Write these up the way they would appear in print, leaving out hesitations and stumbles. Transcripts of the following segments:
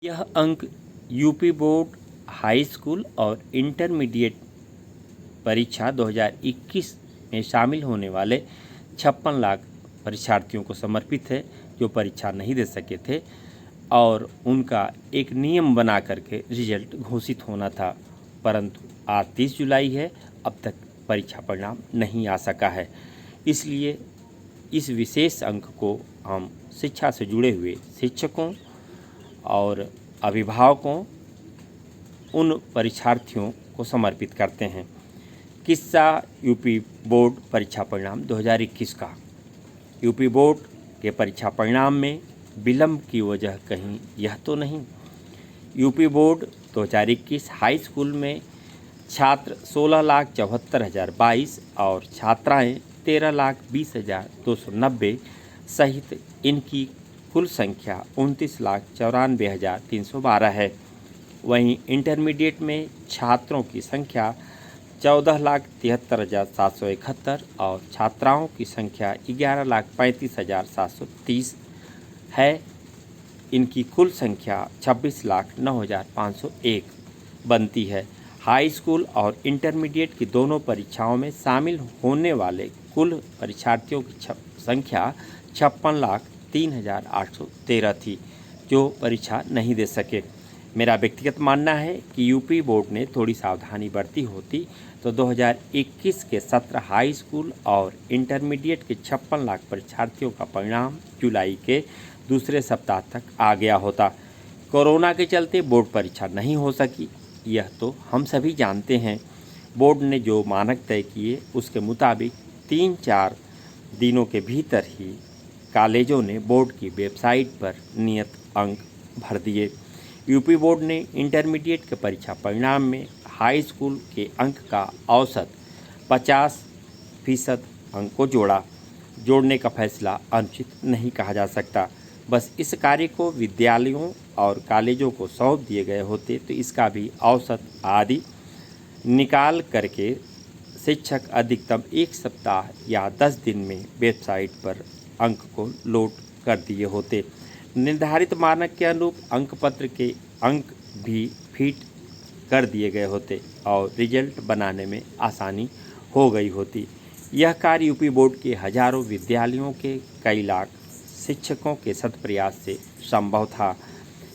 यह अंक UP board high school और इंटरमीडिएट परीक्षा 2021 में शामिल होने वाले 56 लाख परीक्षार्थियों को समर्पित है जो परीक्षा नहीं दे सके थे और उनका एक नियम बना करके रिजल्ट घोषित होना था, परंतु आज 30 जुलाई है, अब तक परीक्षा परिणाम नहीं आ सका है। इसलिए इस विशेष अंक को हम शिक्षा से जुड़े हुए शिक्षकों और अभिभावकों, उन परीक्षार्थियों को समर्पित करते हैं। किस्सा यूपी बोर्ड परीक्षा परिणाम 2021 का। यूपी बोर्ड के परीक्षा परिणाम में विलंब की वजह कहीं यह तो नहीं। यूपी बोर्ड 2021 हाई स्कूल में छात्र 16,74,022 और छात्राएं 13,20,290 सहित इनकी कुल संख्या 29,94,312 है। वहीं इंटरमीडिएट में छात्रों की संख्या 14,73,771 और छात्राओं की संख्या 11,35,730 है। इनकी कुल संख्या 26,09,501 बनती है। हाई स्कूल और इंटरमीडिएट की दोनों परीक्षाओं में शामिल होने वाले कुल परीक्षार्थियों की संख्या 56,03,813 थी जो परीक्षा नहीं दे सके। मेरा व्यक्तिगत मानना है कि यूपी बोर्ड ने थोड़ी सावधानी बरती होती तो 2021 के सत्र हाई स्कूल और इंटरमीडिएट के 56 लाख परीक्षार्थियों का परिणाम जुलाई के दूसरे सप्ताह तक आ गया होता। कोरोना के चलते बोर्ड परीक्षा नहीं हो सकी, यह तो हम सभी जानते हैं। बोर्ड ने जो मानक तय किए उसके मुताबिक 3-4 दिनों के भीतर ही कॉलेजों ने बोर्ड की वेबसाइट पर नियत अंक भर दिए। यूपी बोर्ड ने इंटरमीडिएट के परीक्षा परिणाम में हाई स्कूल के अंक का औसत 50% अंक को जोड़ने का फैसला अनुचित नहीं कहा जा सकता। बस इस कार्य को विद्यालयों और कॉलेजों को सौंप दिए गए होते तो इसका भी औसत आदि निकाल करके शिक्षक अधिकतम 1 सप्ताह या 10 दिन में वेबसाइट पर अंक को लोड कर दिए होते। निर्धारित मानक के अनुरूप अंक पत्र के अंक भी फीड कर दिए गए होते और रिजल्ट बनाने में आसानी हो गई होती। यह कार्य यूपी बोर्ड के हजारों विद्यालयों के कई लाख शिक्षकों के सत प्रयास से संभव था।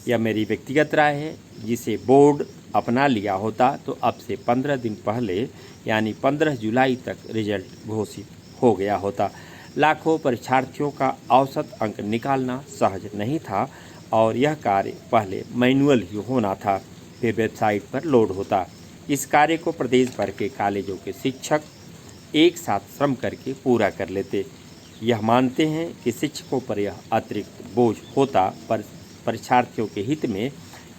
यह मेरी व्यक्तिगत राय है। जिसे बोर्ड अपना लिया होता तो अब से 15 दिन पहले यानी 15 जुलाई तक रिजल्ट घोषित हो गया होता। लाखों परीक्षार्थियों का औसत अंक निकालना सहज नहीं था और यह कार्य पहले मैनुअल ही होना था, फिर वेबसाइट पर लोड होता। इस कार्य को प्रदेश भर के कॉलेजों के शिक्षक एक साथ श्रम करके पूरा कर लेते। यह मानते हैं कि शिक्षकों पर यह अतिरिक्त बोझ होता, पर परीक्षार्थियों के हित में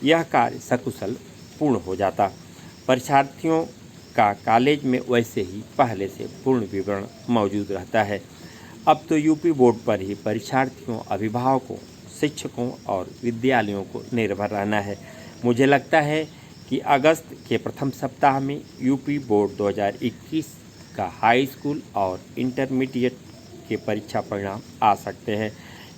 यह कार्य सकुशल पूर्ण हो जाता। परीक्षार्थियों का कॉलेज में वैसे ही पहले से पूर्ण विवरण मौजूद रहता है। अब तो यूपी बोर्ड पर ही परीक्षार्थियों, अभिभावकों, शिक्षकों और विद्यालयों को निर्भर रहना है। मुझे लगता है कि अगस्त के प्रथम सप्ताह में यूपी बोर्ड 2021 का हाई स्कूल और इंटरमीडिएट के परीक्षा परिणाम आ सकते हैं।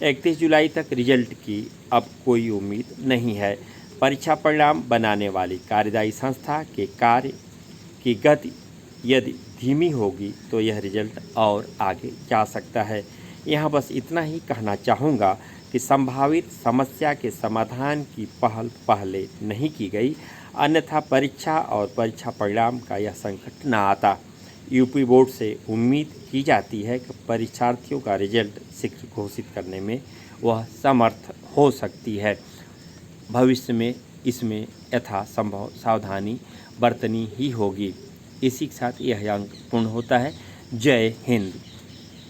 31 जुलाई तक रिजल्ट की अब कोई उम्मीद नहीं है। परीक्षा परिणाम बनाने वाली कार्यदायी संस्था के कार्य की गति यदि धीमी होगी तो यह रिजल्ट और आगे जा सकता है। यहाँ बस इतना ही कहना चाहूँगा कि संभावित समस्या के समाधान की पहल पहले नहीं की गई, अन्यथा परीक्षा और परीक्षा परिणाम का यह संकट न आता। यूपी बोर्ड से उम्मीद की जाती है कि परीक्षार्थियों का रिजल्ट शीघ्र घोषित करने में वह समर्थ हो सकती है। भविष्य में इसमें यथासंभव सावधानी बरतनी ही होगी। इसी के साथ यह अंक पूर्ण होता है। जय हिंद।